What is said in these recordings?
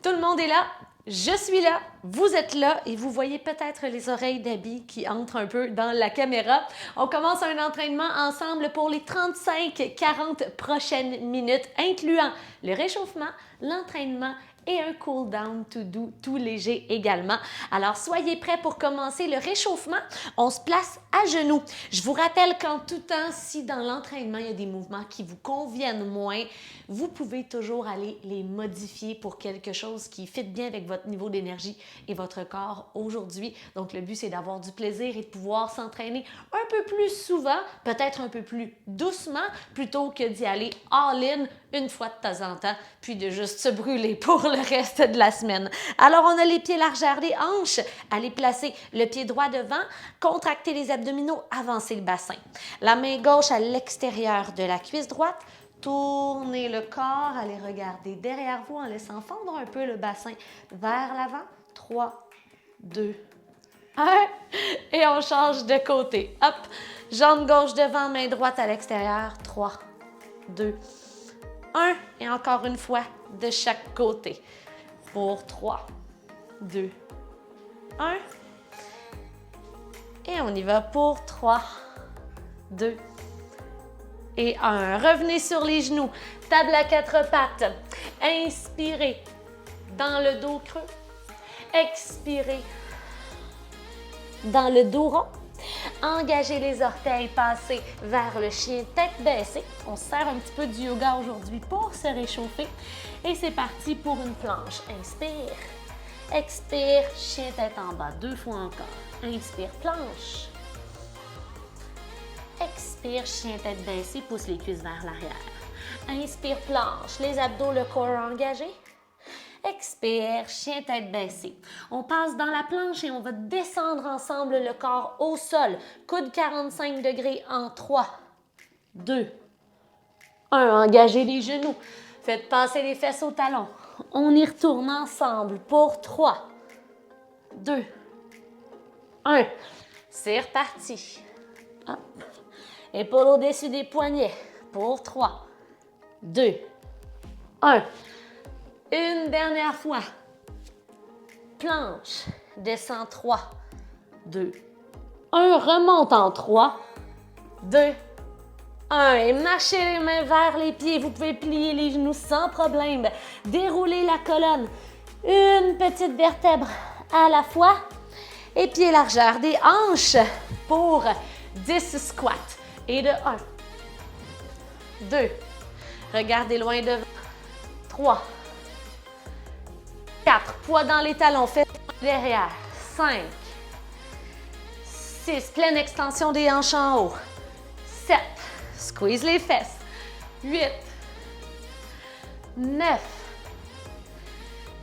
Tout le monde est là, je suis là, vous êtes là et vous voyez peut-être les oreilles d'Abby qui entrent un peu dans la caméra. On commence un entraînement ensemble pour les 35-40 prochaines minutes, incluant le réchauffement, l'entraînement et un cool down tout doux, tout léger également. Alors, soyez prêts pour commencer le réchauffement. On se place à genoux. Je vous rappelle qu'en tout temps, si dans l'entraînement, il y a des mouvements qui vous conviennent moins, vous pouvez toujours aller les modifier pour quelque chose qui fit bien avec votre niveau d'énergie et votre corps aujourd'hui. Donc, le but, c'est d'avoir du plaisir et de pouvoir s'entraîner un peu plus souvent, peut-être un peu plus doucement, plutôt que d'y aller all-in une fois de temps en temps, puis de juste se brûler pour le reste de la semaine. Alors, on a les pieds largeur des hanches. Allez placer le pied droit devant, contracter les abdominaux, avancer le bassin. La main gauche à l'extérieur de la cuisse droite. Tournez le corps, allez regarder derrière vous en laissant fondre un peu le bassin vers l'avant. 3, 2, 1. Et on change de côté. Hop, jambe gauche devant, main droite à l'extérieur. 3, 2, 1. Et encore une fois, de chaque côté. Pour 3, 2, 1. Et on y va pour 3, 2, et 1. Revenez sur les genoux. Table à 4 pattes. Inspirez dans le dos creux. Expirez dans le dos rond. Engagez les orteils, passez vers le chien tête baissée. On se sert un petit peu du yoga aujourd'hui pour se réchauffer. Et c'est parti pour une planche. Inspire. Expire, chien tête en bas. 2 fois encore. Inspire, planche. Expire, chien tête baissée, pousse les cuisses vers l'arrière. Inspire, planche, les abdos, le corps engagé. Expire, chien tête baissée. On passe dans la planche et on va descendre ensemble le corps au sol. Coude 45 degrés en 3, 2, 1. Engagez les genoux. Faites passer les fesses au talon. On y retourne ensemble pour 3, 2, 1. C'est reparti. Hop. Épaule au-dessus des poignets pour 3, 2, 1. Une dernière fois. Planche. Descend 3, 2, 1. Remonte en 3, 2, 1. Et marchez les mains vers les pieds. Vous pouvez plier les genoux sans problème. Déroulez la colonne. Une petite vertèbre à la fois. Et pieds largeur des hanches pour 10 squats. Et de 1, 2, regardez loin devant, 3, 4, poids dans les talons, fesses derrière, 5, 6, pleine extension des hanches en haut, 7, squeeze les fesses, 8, 9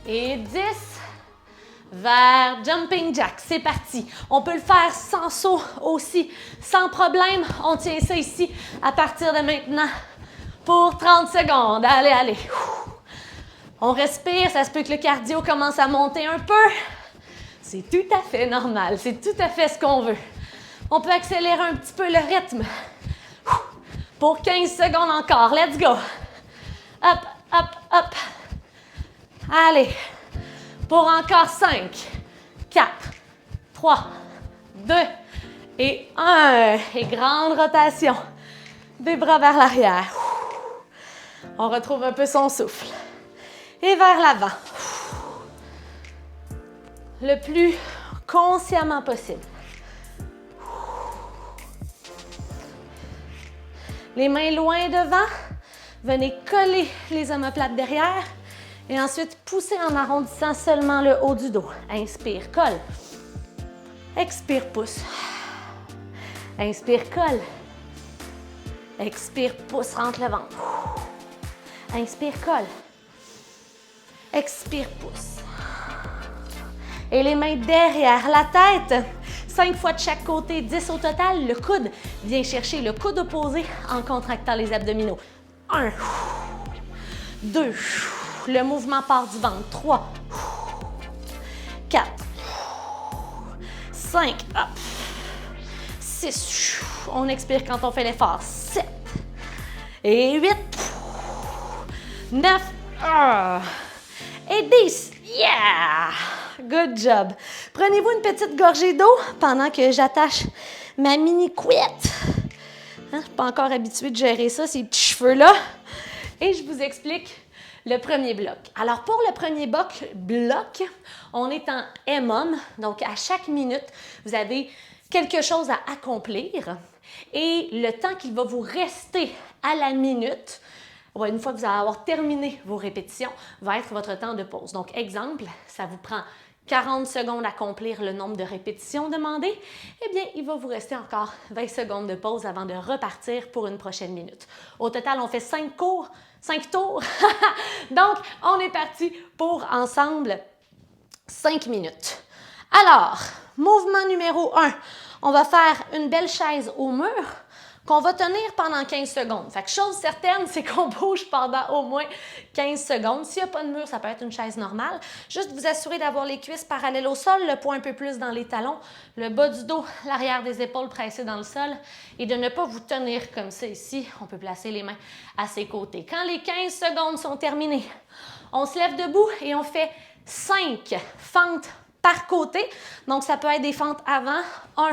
et 10. Vers jumping jack. C'est parti. On peut le faire sans saut aussi, sans problème. On tient ça ici à partir de maintenant pour 30 secondes. Allez, allez. On respire. Ça se peut que le cardio commence à monter un peu. C'est tout à fait normal. C'est tout à fait ce qu'on veut. On peut accélérer un petit peu le rythme. Pour 15 secondes encore. Let's go. Hop, hop, hop. Allez. Pour encore 5, 4, 3, 2 et 1. Et grande rotation des bras vers l'arrière. On retrouve un peu son souffle. Et vers l'avant. Le plus consciemment possible. Les mains loin devant. Venez coller les omoplates derrière. Et ensuite, poussez en arrondissant seulement le haut du dos. Inspire, colle. Expire, pousse. Inspire, colle. Expire, pousse, rentre le ventre. Inspire, colle. Expire, pousse. Et les mains derrière la tête. 5 fois de chaque côté, 10 au total. Le coude, viens chercher le coude opposé en contractant les abdominaux. 1, 2, le mouvement part du ventre. 3, 4, 5, 6, on expire quand on fait l'effort. 7 et 8, 9, et 10. Yeah! Good job. Prenez-vous une petite gorgée d'eau pendant que j'attache ma mini couette. Je ne suis pas encore habituée de gérer ça, ces petits cheveux-là. Et je vous explique le premier bloc. Alors, pour le premier bloc, on est en EMOM. Donc, à chaque minute, vous avez quelque chose à accomplir. Et le temps qu'il va vous rester à la minute, une fois que vous allez avoir terminé vos répétitions, va être votre temps de pause. Donc, exemple, ça vous prend 40 secondes à accomplir le nombre de répétitions demandées, eh bien, il va vous rester encore 20 secondes de pause avant de repartir pour une prochaine minute. Au total, on fait 5 tours. Donc, on est parti pour ensemble 5 minutes. Alors, mouvement numéro 1, on va faire une belle chaise au mur qu'on va tenir pendant 15 secondes. Fait que chose certaine, c'est qu'on bouge pendant au moins 15 secondes. S'il n'y a pas de mur, ça peut être une chaise normale. Juste vous assurer d'avoir les cuisses parallèles au sol, le poids un peu plus dans les talons, le bas du dos, l'arrière des épaules pressées dans le sol et de ne pas vous tenir comme ça ici. On peut placer les mains à ses côtés. Quand les 15 secondes sont terminées, on se lève debout et on fait 5 fentes par côté. Donc, ça peut être des fentes avant, 1,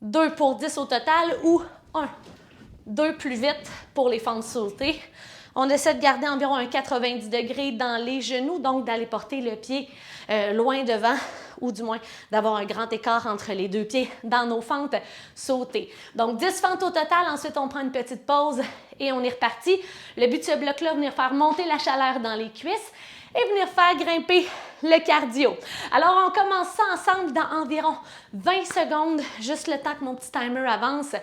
2 pour 10 au total ou 1, 2 plus vite pour les fentes sautées. On essaie de garder environ un 90 degrés dans les genoux, donc d'aller porter le pied loin devant ou du moins d'avoir un grand écart entre les deux pieds dans nos fentes sautées. Donc 10 fentes au total, ensuite on prend une petite pause et on est reparti. Le but de ce bloc-là, venir faire monter la chaleur dans les cuisses et venir faire grimper le cardio. Alors, on commence ça ensemble dans environ 20 secondes, juste le temps que mon petit timer avance.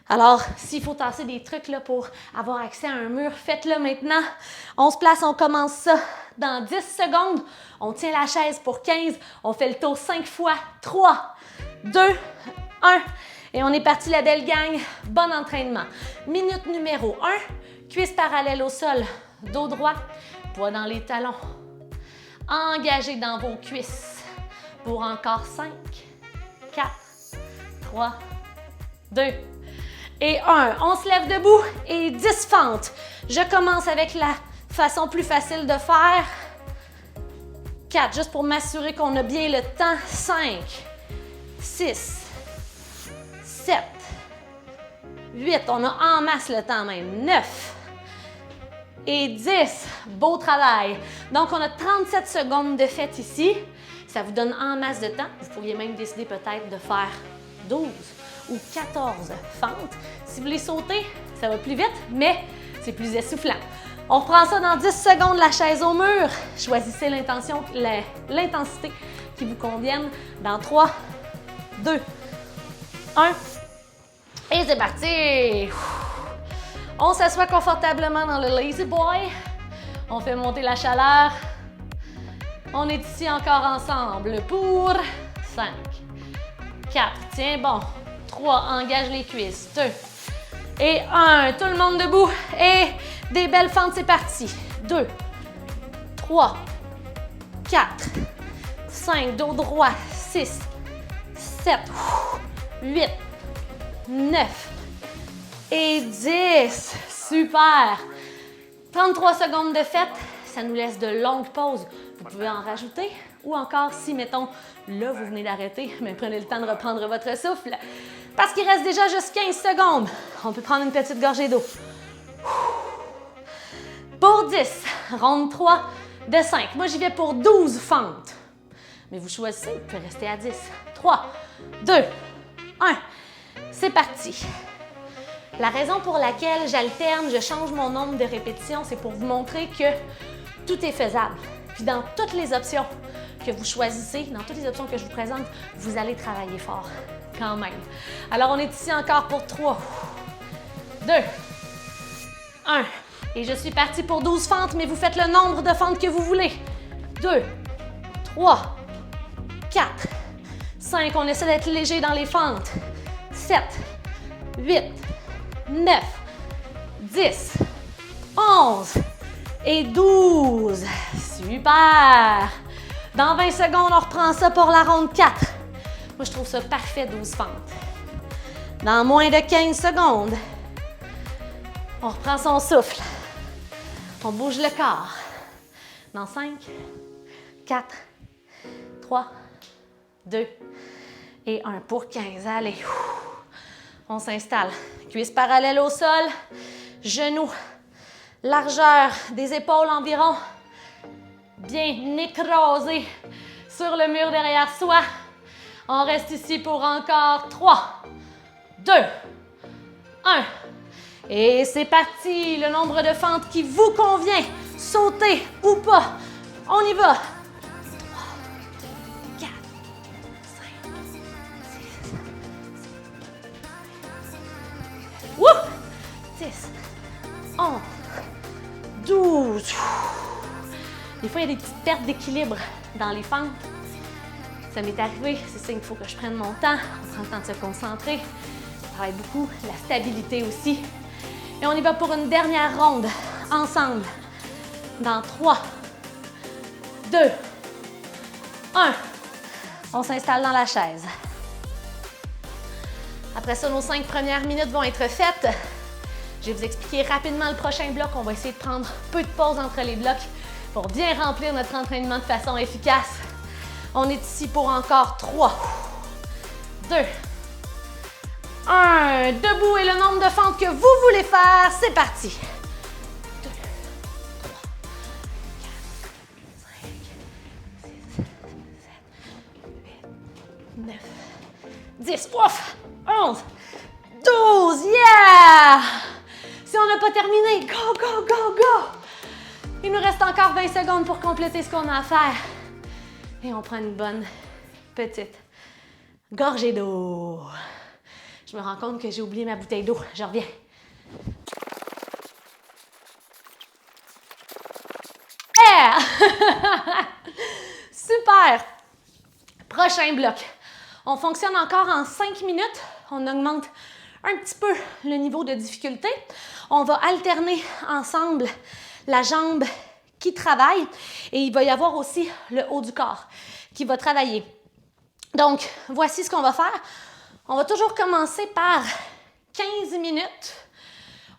Alors, s'il faut tasser des trucs là, pour avoir accès à un mur, faites-le maintenant. On se place, on commence ça dans 10 secondes. On tient la chaise pour 15. On fait le tour 5 fois. 3, 2, 1. Et on est parti, la belle gang. Bon entraînement. Minute numéro 1. Cuisses parallèles au sol. Dos droit. Poids dans les talons. Engagez dans vos cuisses pour encore 5, 4, 3, 2 et 1. On se lève debout et 10 fentes. Je commence avec la façon plus facile de faire. 4, juste pour m'assurer qu'on a bien le temps. 5, 6, 7, 8. On a en masse le temps même. 9. Et 10. Beau travail. Donc, on a 37 secondes de fête ici. Ça vous donne en masse de temps. Vous pourriez même décider peut-être de faire 12 ou 14 fentes. Si vous les sautez, ça va plus vite, mais c'est plus essoufflant. On reprend ça dans 10 secondes, la chaise au mur. Choisissez l'intensité qui vous convienne. Dans 3, 2, 1. Et c'est parti! On s'assoit confortablement dans le Lazy Boy. On fait monter la chaleur. On est ici encore ensemble pour 5, 4, tiens bon, 3, engage les cuisses, 2 et 1. Tout le monde debout et des belles fentes, c'est parti. 2, 3, 4, 5, dos droit, 6, 7, 8, 9, et 10. Super! 33 secondes de fête, ça nous laisse de longues pauses. Vous pouvez en rajouter ou encore si, mettons, là, vous venez d'arrêter, mais prenez le temps de reprendre votre souffle parce qu'il reste déjà juste 15 secondes. On peut prendre une petite gorgée d'eau. Pour 10, ronde 3 de 5. Moi, j'y vais pour 12 fentes. Mais vous choisissez, vous pouvez rester à 10. 3, 2, 1. C'est parti. La raison pour laquelle j'alterne, je change mon nombre de répétitions, c'est pour vous montrer que tout est faisable. Puis dans toutes les options que vous choisissez, dans toutes les options que je vous présente, vous allez travailler fort quand même. Alors, on est ici encore pour 3, 2, 1. Et je suis partie pour 12 fentes, mais vous faites le nombre de fentes que vous voulez. 2, 3, 4, 5. On essaie d'être léger dans les fentes. 7, 8, 9, 10, 11 et 12. Super! Dans 20 secondes, on reprend ça pour la ronde 4. Moi, je trouve ça parfait, 12 fentes. Dans moins de 15 secondes, on reprend son souffle. On bouge le corps. Dans 5, 4, 3, 2 et 1 pour 15. Allez, on s'installe. Cuisses parallèles au sol, genoux, largeur des épaules environ bien écrasé sur le mur derrière soi. On reste ici pour encore 3, 2, 1. Et c'est parti, le nombre de fentes qui vous convient. Sautez ou pas. On y va. 3, 4, 5, 6, 10, 11, 12. Des fois, il y a des petites pertes d'équilibre dans les fentes. Ça m'est arrivé, c'est ça qu'il faut que je prenne mon temps. On prend le temps de se concentrer. On travaille beaucoup la stabilité aussi. Et on y va pour une dernière ronde, ensemble. Dans 3, 2, 1. On s'installe dans la chaise. Après ça, nos 5 premières minutes vont être faites. Je vais vous expliquer rapidement le prochain bloc. On va essayer de prendre peu de pause entre les blocs pour bien remplir notre entraînement de façon efficace. On est ici pour encore 3, 2, 1. Debout et le nombre de fentes que vous voulez faire. C'est parti. 2, 3, 4, 5, 6, 7, 8, 9, 10. Ouf! 11, 12. Yeah! Si on n'a pas terminé, go, go, go, go! Il nous reste encore 20 secondes pour compléter ce qu'on a à faire. Et on prend une bonne petite gorgée d'eau. Je me rends compte que j'ai oublié ma bouteille d'eau. Je reviens. Yeah! Super! Prochain bloc. On fonctionne encore en 5 minutes. On augmente un petit peu le niveau de difficulté. On va alterner ensemble la jambe qui travaille et il va y avoir aussi le haut du corps qui va travailler. Donc, voici ce qu'on va faire. On va toujours commencer par 15 minutes.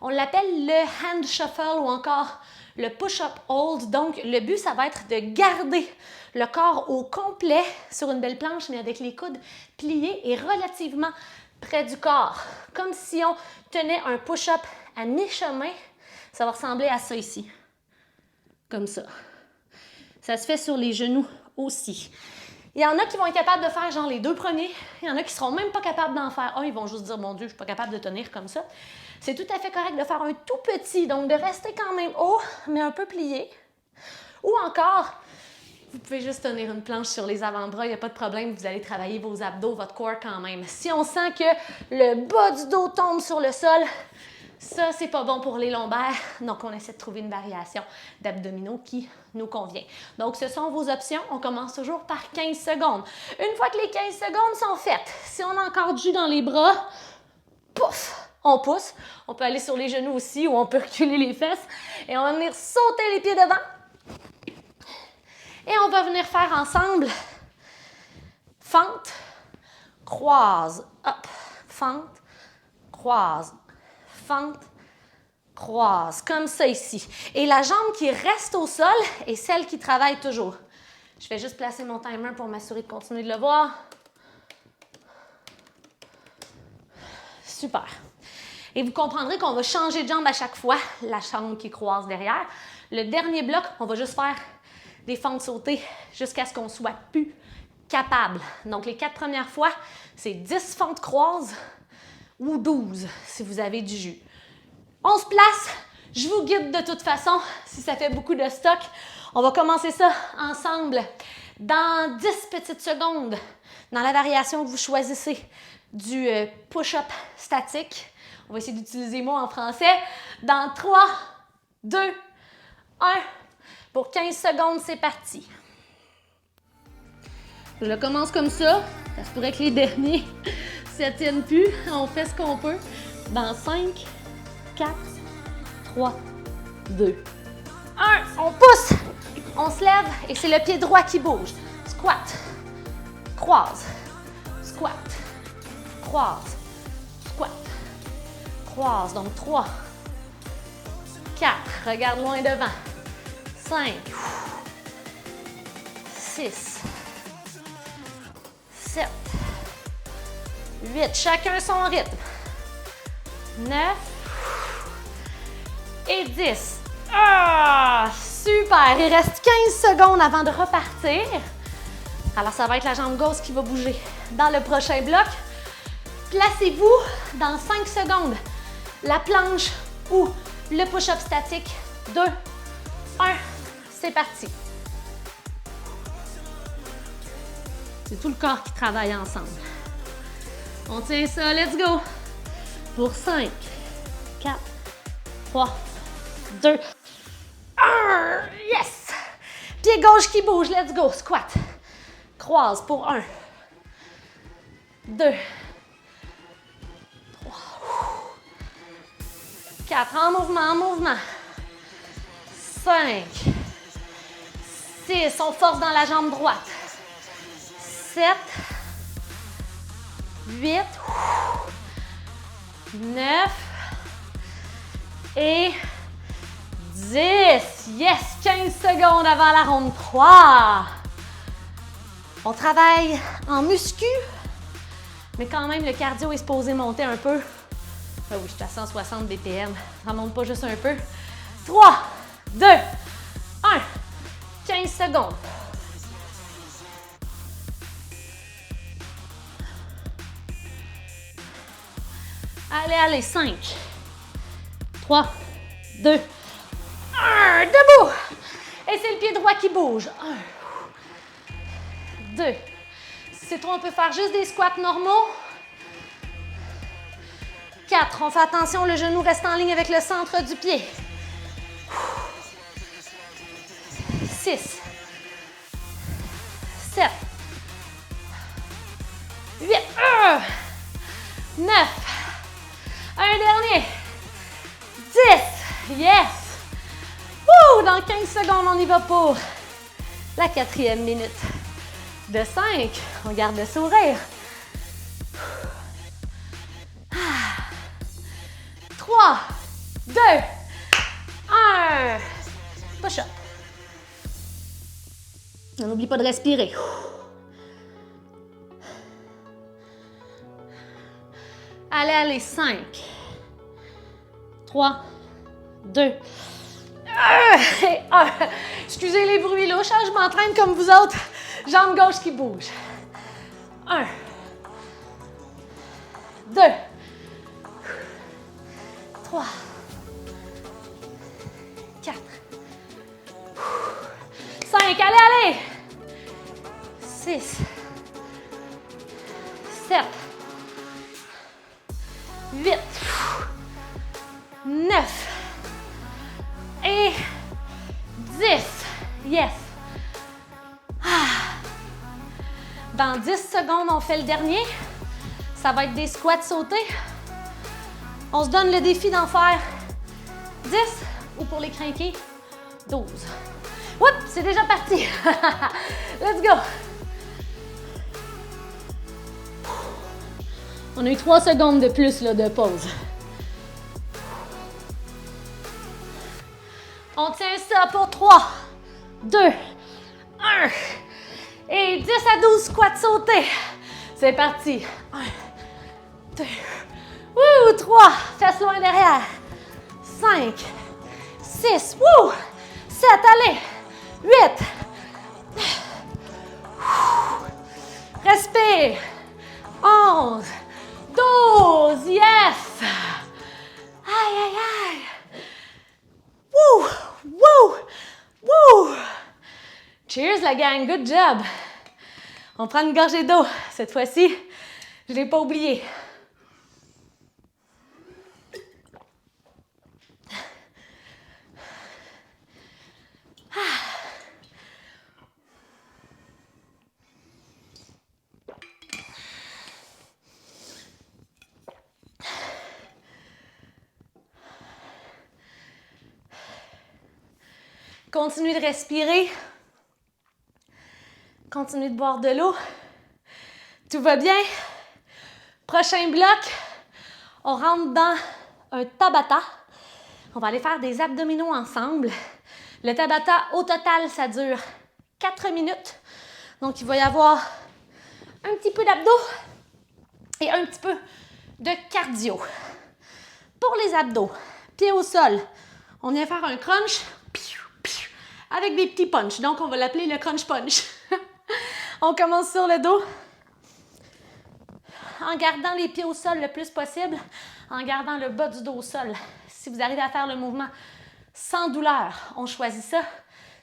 On l'appelle le hand shuffle ou encore le push-up hold. Donc, le but, ça va être de garder le corps au complet sur une belle planche, mais avec les coudes pliés et relativement près du corps. Comme si on tenait un push-up à mi-chemin. Ça va ressembler à ça ici. Comme ça. Ça se fait sur les genoux aussi. Il y en a qui vont être capables de faire genre les 2 premiers. Il y en a qui seront même pas capables d'en faire un. Ils vont juste dire, mon Dieu, je suis pas capable de tenir comme ça. C'est tout à fait correct de faire un tout petit. Donc, de rester quand même haut, mais un peu plié. Ou encore, vous pouvez juste tenir une planche sur les avant-bras. Il n'y a pas de problème. Vous allez travailler vos abdos, votre corps quand même. Si on sent que le bas du dos tombe sur le sol, ça, c'est pas bon pour les lombaires. Donc, on essaie de trouver une variation d'abdominaux qui nous convient. Donc, ce sont vos options. On commence toujours par 15 secondes. Une fois que les 15 secondes sont faites, si on a encore du jus dans les bras, pouf, on pousse. On peut aller sur les genoux aussi ou on peut reculer les fesses. Et on va venir sauter les pieds devant. Et on va venir faire ensemble fente, croise, hop, fente, croise, fente, croise, comme ça ici. Et la jambe qui reste au sol est celle qui travaille toujours. Je vais juste placer mon timer pour m'assurer de continuer de le voir. Super. Et vous comprendrez qu'on va changer de jambe à chaque fois, la jambe qui croise derrière. Le dernier bloc, on va juste faire des fentes sautées jusqu'à ce qu'on soit plus capable. Donc, les 4 premières fois, c'est 10 fentes croises ou 12 si vous avez du jus. On se place. Je vous guide de toute façon si ça fait beaucoup de stock. On va commencer ça ensemble dans 10 petites secondes dans la variation que vous choisissez du push-up statique. On va essayer d'utiliser moi en français. Dans 3, 2, 1. Pour 15 secondes, c'est parti. Je commence comme ça. Ça se pourrait que les derniers ne se tiennent plus. On fait ce qu'on peut. Dans 5, 4, 3, 2, 1. On pousse. On se lève et c'est le pied droit qui bouge. Squat. Croise. Squat. Croise. Squat. Croise. Donc 3, 4. Regarde loin devant. 5, 6, 7, 8. Chacun son rythme. 9 et 10. Ah, super! Il reste 15 secondes avant de repartir. Alors, ça va être la jambe gauche qui va bouger dans le prochain bloc. Placez-vous dans 5 secondes. La planche ou le push-up statique. 2, 1, c'est parti. C'est tout le corps qui travaille ensemble. On tient ça, let's go. Pour 5, 4, 3, 2, 1. Yes! Pied gauche qui bouge, let's go. Squat. Croise pour 1, 2, 3, 4. En mouvement, en mouvement. 5, 6. On force dans la jambe droite. 7, 8, 9 et 10. Yes! 15 secondes avant la ronde 3. On travaille en muscu, mais quand même, le cardio est supposé monter un peu. Ah oui, je suis à 160 BPM. Ça monte pas juste un peu. 3, 2, 1. 15 secondes. Allez, allez, 5, 3, 2, 1. Debout. Et c'est le pied droit qui bouge. 1, 2. Si c'est trop, on peut faire juste des squats normaux. 4. On fait attention, le genou reste en ligne avec le centre du pied. 6, 7, 8, 9. Un dernier. 10. Yes. Wouh! Dans 15 secondes, on y va pour la 4e minute. De 5. On garde le sourire. 3, 2, 1. Push-up. On n'oublie pas de respirer. Allez, allez, 5, 3, 2, 1. Excusez les bruits louches, je m'entraîne comme vous autres. Jambe gauche qui bouge. 1, 2, 3, 4, 5. Allez, allez. 6, 7, 8, 9 et 10. Yes. Dans 10 secondes, on fait le dernier. Ça va être des squats sautés. On se donne le défi d'en faire 10 ou pour les crinqués, 12. Oups, c'est déjà parti. Let's go. On a eu 3 secondes de plus là, de pause. On tient ça pour 3, 2, 1. Et 10 à 12 squats sautés. C'est parti. 1, 2, 3. Fesses loin derrière. 5, 6, 7, allez. 8. Respire. 11. 12, yes! Aïe, aïe, aïe! Wouh! Wouh! Wouh! Cheers, la gang! Good job! On prend une gorgée d'eau. Cette fois-ci, je ne l'ai pas oublié. Continuez de respirer. Continuez de boire de l'eau. Tout va bien. Prochain bloc, on rentre dans un Tabata. On va aller faire des abdominaux ensemble. Le Tabata, au total, ça dure 4 minutes. Donc, il va y avoir un petit peu d'abdos et un petit peu de cardio. Pour les abdos, pieds au sol, on vient faire un crunch avec des petits punch. Donc, on va l'appeler le crunch punch. On commence sur le dos en gardant les pieds au sol le plus possible, en gardant le bas du dos au sol. Si vous arrivez à faire le mouvement sans douleur, on choisit ça.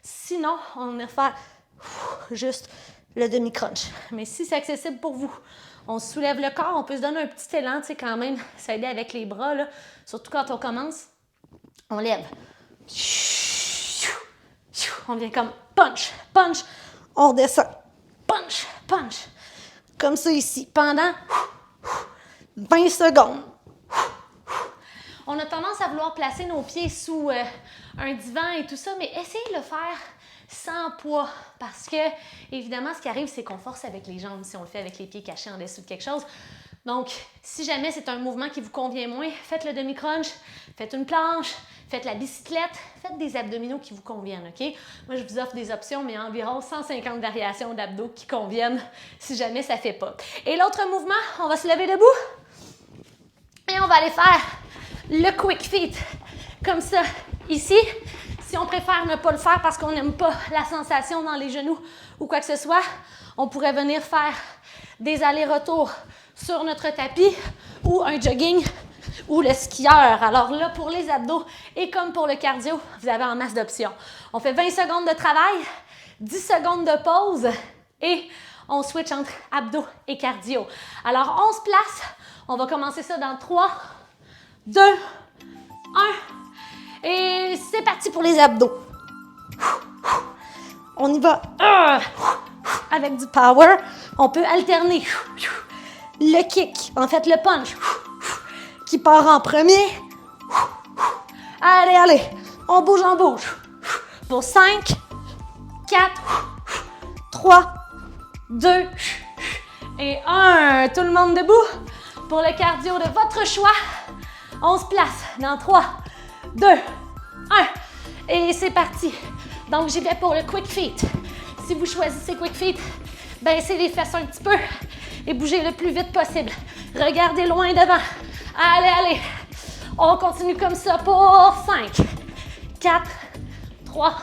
Sinon, on va faire juste le demi-crunch. Mais si c'est accessible pour vous, on soulève le corps, on peut se donner un petit élan, tu sais, quand même, s'aider avec les bras, là. Surtout quand on commence. On lève. On vient comme punch, punch. On redescend. Punch, punch. Comme ça ici, pendant 20 secondes. On a tendance à vouloir placer nos pieds sous un divan et tout ça, mais essayez de le faire sans poids parce que, évidemment, ce qui arrive, c'est qu'on force avec les jambes si on le fait avec les pieds cachés en dessous de quelque chose. Donc, si jamais c'est un mouvement qui vous convient moins, faites le demi-crunch, faites une planche, faites la bicyclette, faites des abdominaux qui vous conviennent, OK? Moi, je vous offre des options, mais environ 150 variations d'abdos qui conviennent si jamais ça ne fait pas. Et l'autre mouvement, on va se lever debout et on va aller faire le quick feet, comme ça, ici. Si on préfère ne pas le faire parce qu'on n'aime pas la sensation dans les genoux ou quoi que ce soit, on pourrait venir faire des allers-retours sur notre tapis ou un jogging ou le skieur. Alors là, pour les abdos et comme pour le cardio, vous avez en masse d'options. On fait 20 secondes de travail, 10 secondes de pause et on switch entre abdos et cardio. Alors, on se place. On va commencer ça dans 3, 2, 1. Et c'est parti pour les abdos. On y va avec du power. On peut alterner le kick, en fait le punch, qui part en premier. Allez, allez, on bouge, on bouge. Pour 5, 4, 3, 2 et 1. Tout le monde debout. Pour le cardio de votre choix, on se place dans 3, 2, 1. Et c'est parti. Donc, j'y vais pour le quick feet. Si vous choisissez quick feet, baissez les fesses un petit peu et bougez le plus vite possible. Regardez loin devant. Allez, allez. On continue comme ça pour 5, 4, 3,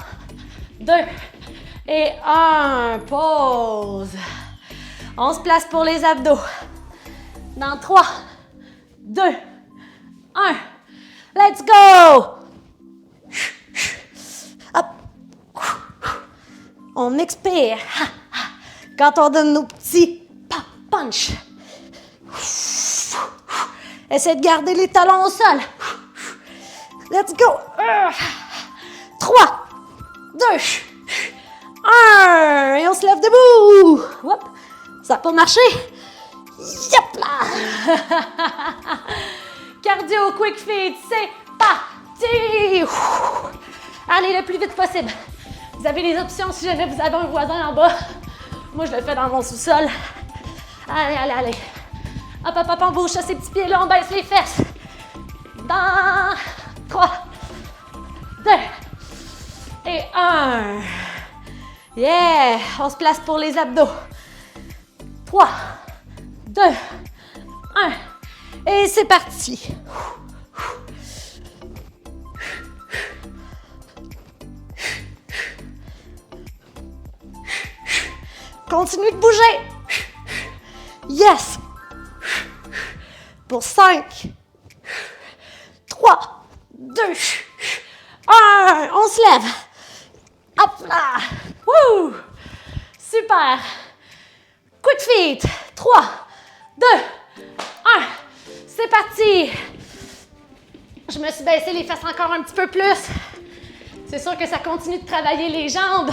2 et 1. Pause. On se place pour les abdos. Dans 3, 2, 1. Let's go! Hop. On expire. Quand on donne nos petits punch. Essayez de garder les talons au sol. Let's go! 3, 2, 1. Et on se lève debout. Hop. Ça n'a pas marché. Yep là! Cardio, quick feet, c'est parti! Allez le plus vite possible. Vous avez les options si jamais vous avez un voisin en bas. Moi, je le fais dans mon sous-sol. Allez, allez, allez. Hop, hop, hop, on bouge ça, ces petits pieds-là, on baisse les fesses. Dans 3, 2 et 1. Yeah! On se place pour les abdos. 3, 2, 1. Et c'est parti. Continuez de bouger. Yes. Pour 5, 3, 2, 1. On se lève. Hop là. Wouh. Super. Quick feet. 3, 2, 1. C'est parti. Je me suis baissé les fesses encore un petit peu plus. C'est sûr que ça continue de travailler les jambes.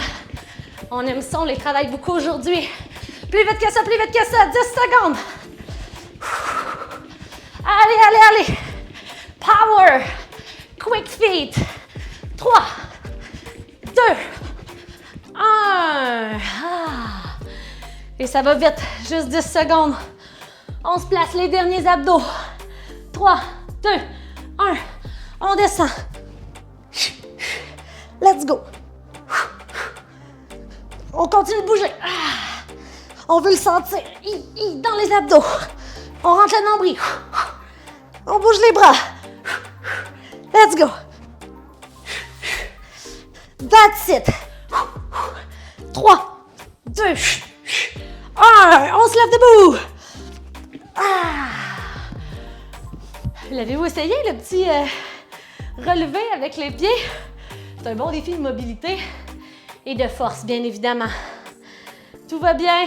On aime ça, on les travaille beaucoup aujourd'hui. Plus vite que ça, 10 secondes. Allez, allez, allez. Power. Quick feet. 3, 2, 1. Et ça va vite, juste 10 secondes. On se place les derniers abdos. 3, 2, 1. On descend. Let's go. On continue de bouger. On veut le sentir dans les abdos. On rentre le nombril. On bouge les bras. Let's go. That's it. 3, 2, 1. On se lève debout. L'avez-vous essayé, le petit relevé avec les pieds? C'est un bon défi de mobilité et de force, bien évidemment. Tout va bien.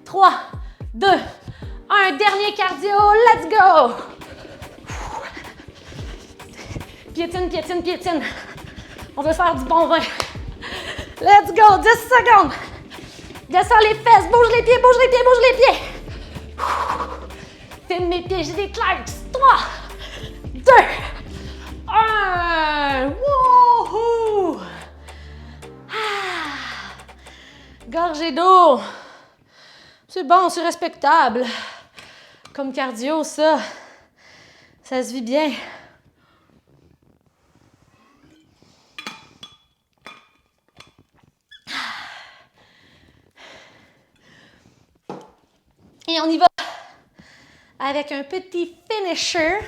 3, 2, 1. Dernier cardio. Let's go. Piétine, piétine, piétine. On veut faire du bon vin. Let's go. 10 secondes. Descends les fesses. Bouge les pieds, bouge les pieds, bouge les pieds. Filme mes pieds, j'ai des clarks. 3, 2, 1. Wouhou! Gorgée d'eau. C'est bon, c'est respectable. Comme cardio, ça. Ça se vit bien. Et on y va avec un petit finisher.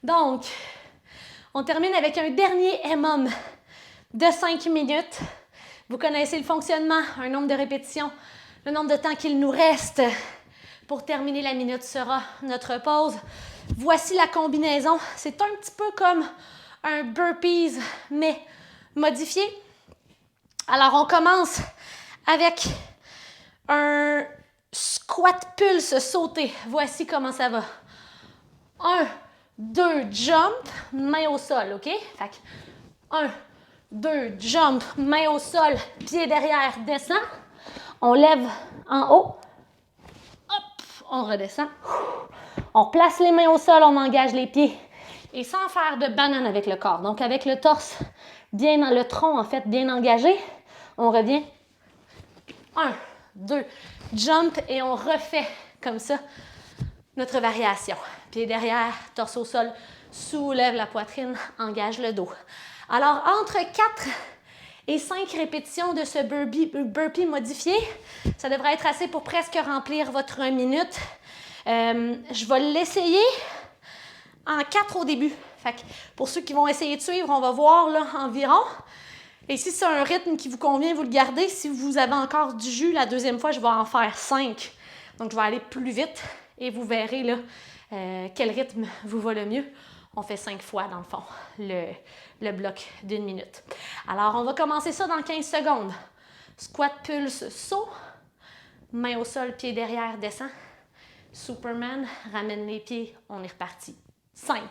Donc, on termine avec un dernier EMOM de 5 minutes. Vous connaissez le fonctionnement, un nombre de répétitions, le nombre de temps qu'il nous reste pour terminer la minute sera notre pause. Voici la combinaison. C'est un petit peu comme un burpees, mais modifié. Alors, on commence avec un squat pulse sauté. Voici comment ça va. 1, 2, jump, main au sol, OK? Fait que 1, 2, jump, main au sol, pied derrière, descend. On lève en haut. Hop, on redescend. On place les mains au sol, on engage les pieds. Et sans faire de banane avec le corps. Donc, avec le torse bien dans le tronc, en fait, bien engagé, on revient. 1, 2, jump et on refait comme ça notre variation. Pied derrière, torse au sol, soulève la poitrine, engage le dos. Alors, entre 4 et 5 répétitions de ce burpee modifié, ça devrait être assez pour presque remplir votre 1 minute. Je vais l'essayer en 4 au début. Fait que pour ceux qui vont essayer de suivre, on va voir là environ. Et si c'est un rythme qui vous convient, vous le gardez. Si vous avez encore du jus, la deuxième fois, je vais en faire 5. Donc, je vais aller plus vite et vous verrez là quel rythme vous va le mieux. On fait 5 fois, dans le fond, le bloc d'1 minute. Alors, on va commencer ça dans 15 secondes. Squat, pulse, saut. Main au sol, pied derrière, descend. Superman, ramène les pieds, on est reparti. 5,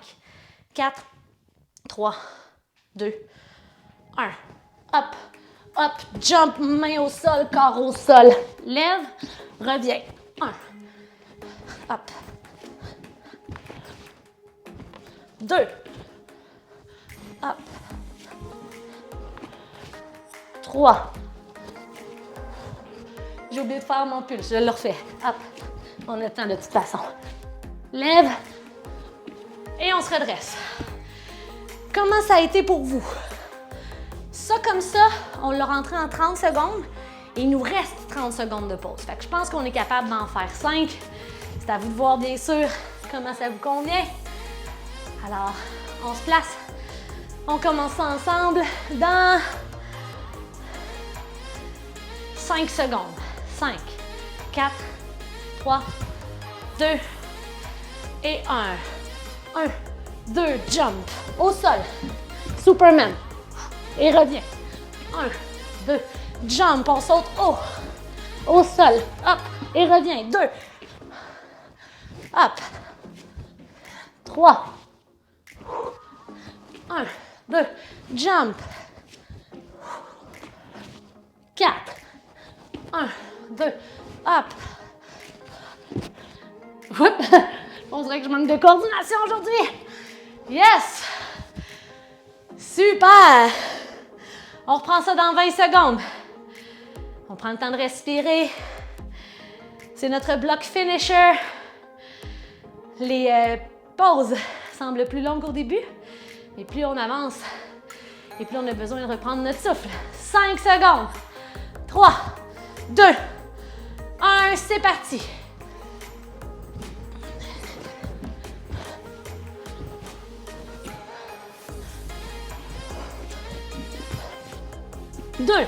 4, 3, 2, 1. Hop, hop, jump, main au sol, corps au sol. Lève, reviens. 1. Hop. 2. Hop. 3. J'ai oublié de faire mon pulse, je le refais. Hop. On a le temps de toute façon. Lève. Et on se redresse. Comment ça a été pour vous? Ça, comme ça, on l'a rentré en 30 secondes. Et il nous reste 30 secondes de pause. Fait que je pense qu'on est capable d'en faire 5. C'est à vous de voir, bien sûr, comment ça vous convient. Alors, on se place. On commence ça ensemble dans 5 secondes. 5, 4, 3, 2 et 1. 1, 2, jump. Au sol. Superman. Et reviens. 1, 2, jump. On saute haut. Au sol. Hop. Et reviens. 2. Hop. 3. 1, 2, jump. 4. 1, 2, hop. On dirait que je manque de coordination aujourd'hui. Yes! Super! On reprend ça dans 20 secondes. On prend le temps de respirer. C'est notre bloc finisher. Les pauses semblent plus longues au début, mais plus on avance Et puis, on a besoin de reprendre notre souffle. 5 secondes. 3, 2, 1, c'est parti. Deux.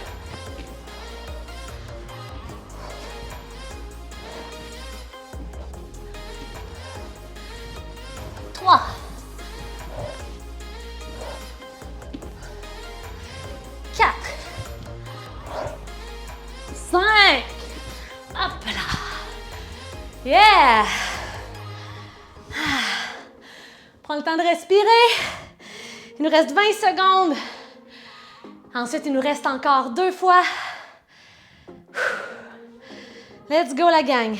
Trois. Quatre. Cinq. Hop là. Yeah. Prends le temps de respirer. Il nous reste 20 secondes. Ensuite, il nous reste encore 2 fois. Let's go, la gang.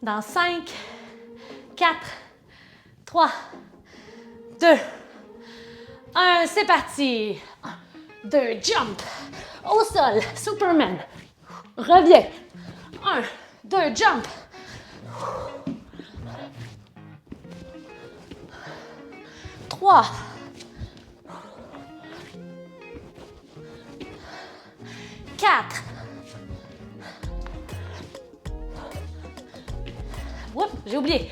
Dans 5, 4, 3, 2, 1, c'est parti. 1, 2, jump. Au sol, Superman. Reviens. 1, 2, jump. 3, 4. Oups, j'ai oublié.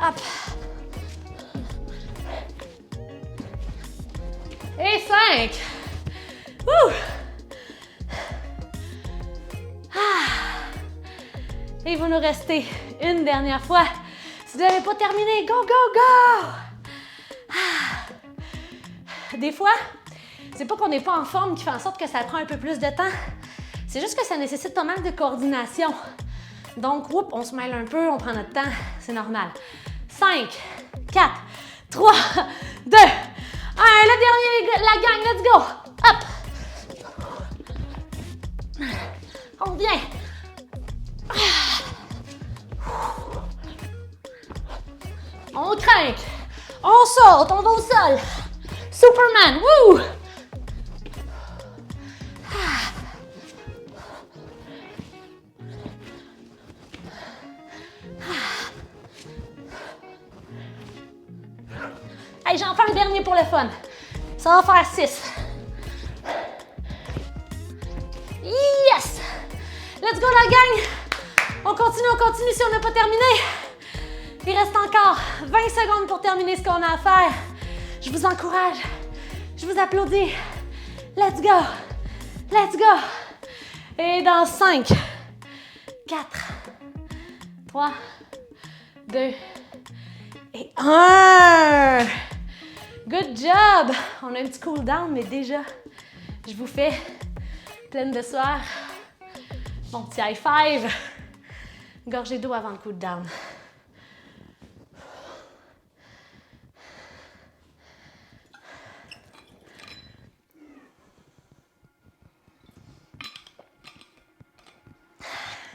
Hop. Et 5. Ouh. Et il va nous rester une dernière fois. Si vous n'avez pas terminé, go, go, go! Des fois, c'est pas qu'on n'est pas en forme qui fait en sorte que ça prend un peu plus de temps. C'est juste que ça nécessite pas mal de coordination. Donc, oups, on se mêle un peu, on prend notre temps, c'est normal. 5, 4, 3, 2, 1, le dernier, la gang, let's go! Hop! On revient. On craque, on saute, on va au sol. Superman, wouh! Hey, j'en fais un dernier pour le fun. Ça va faire 6. Yes! Let's go, la gang! On continue si on n'a pas terminé. Il reste encore 20 secondes pour terminer ce qu'on a à faire. Je vous encourage. Je vous applaudis. Let's go! Let's go! Et dans 5, 4, 3, 2 et 1. Good job! On a un petit cool down, mais déjà, je vous fais pleine de soir. Mon petit high five. Gorgée d'eau avant le cool down.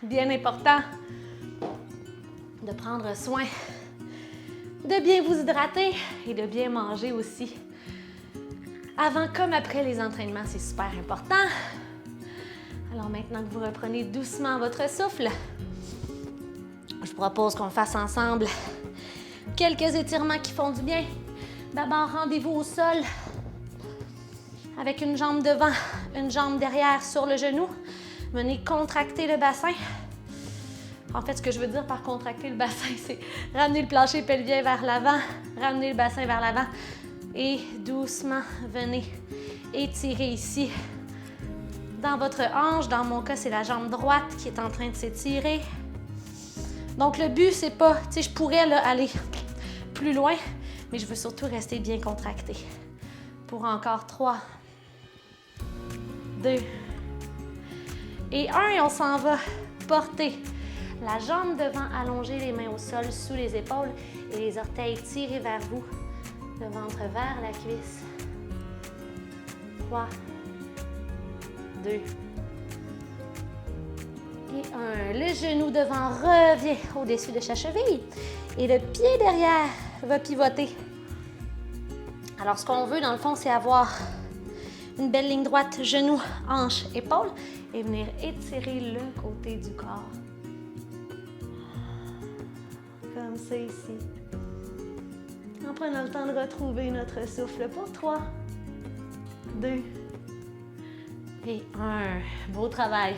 Bien important de prendre soin, de bien vous hydrater et de bien manger aussi. Avant comme après les entraînements, c'est super important. Alors maintenant que vous reprenez doucement votre souffle, je vous propose qu'on fasse ensemble quelques étirements qui font du bien. D'abord, rendez-vous au sol avec une jambe devant, une jambe derrière sur le genou. Venez contracter le bassin. En fait, ce que je veux dire par contracter le bassin, c'est ramener le plancher pelvien vers l'avant, ramener le bassin vers l'avant et doucement, venez étirer ici. Dans votre hanche, dans mon cas, c'est la jambe droite qui est en train de s'étirer. Donc, le but, c'est pas, tu sais, je pourrais là, aller plus loin, mais je veux surtout rester bien contracté. Pour encore 3, 2 et 1, et on s'en va porter la jambe devant, allonger les mains au sol sous les épaules et les orteils tirés vers vous, le ventre vers la cuisse. 3, 2 et 1. Le genou devant revient au-dessus de chaque cheville et le pied derrière va pivoter. Alors, ce qu'on veut, dans le fond, c'est avoir une belle ligne droite, genou, hanche, épaule, et venir étirer le côté du corps. comme ça ici. En prenant le temps de retrouver notre souffle pour 3, 2 et 1. Beau travail.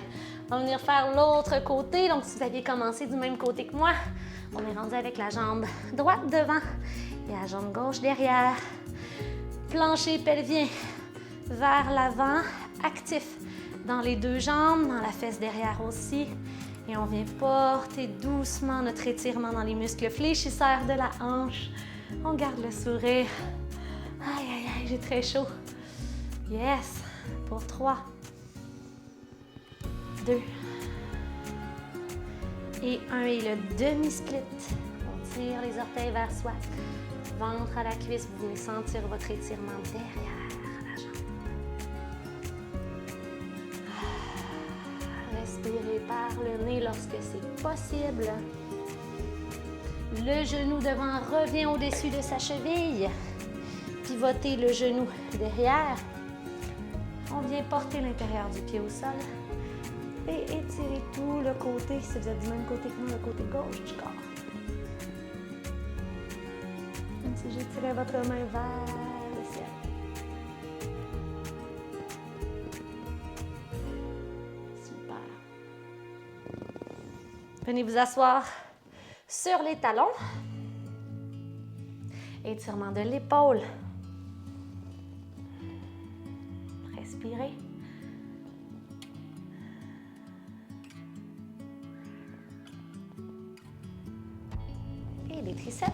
On va venir faire l'autre côté. Donc, si vous aviez commencé du même côté que moi, on est rendu avec la jambe droite devant et la jambe gauche derrière. Plancher pelvien vers l'avant, actif dans les deux jambes, dans la fesse derrière aussi. Et on vient porter doucement notre étirement dans les muscles fléchisseurs de la hanche. On garde le sourire. Aïe, aïe, aïe, j'ai très chaud. Yes. Pour 3, 2 et 1. Et le demi-split. On tire les orteils vers soi. Ventre à la cuisse. Vous venez sentir votre étirement derrière la jambe. Respirez par le nez lorsque c'est possible. Le genou devant revient au-dessus de sa cheville. Pivotez le genou derrière. On vient porter l'intérieur du pied au sol. Et étirez tout le côté, si vous êtes du même côté que moi, le côté gauche du corps. Comme si j'étirais votre main vers le ciel. Super. Venez vous asseoir sur les talons. Étirement de l'épaule. Respirez. Et les triceps.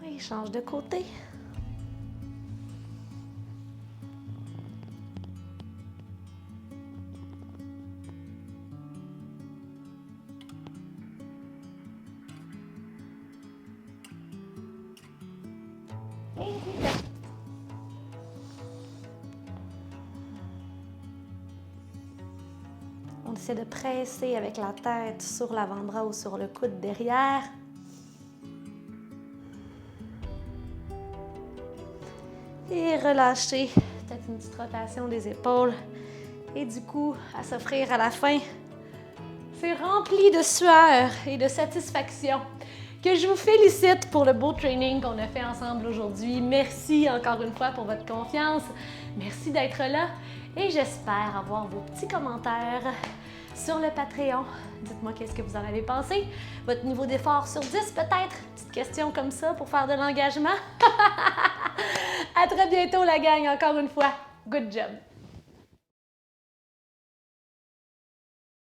Et change de côté. On essaie de presser avec la tête sur l'avant-bras ou sur le coude derrière. Et relâcher, peut-être une petite rotation des épaules. Et du coup, à s'offrir à la fin, c'est rempli de sueur et de satisfaction que je vous félicite pour le beau training qu'on a fait ensemble aujourd'hui. Merci encore une fois pour votre confiance. Merci d'être là et j'espère avoir vos petits commentaires sur le Patreon. Dites-moi qu'est-ce que vous en avez pensé. Votre niveau d'effort sur 10 peut-être. Petite question comme ça pour faire de l'engagement. À très bientôt la gang, encore une fois. Good job!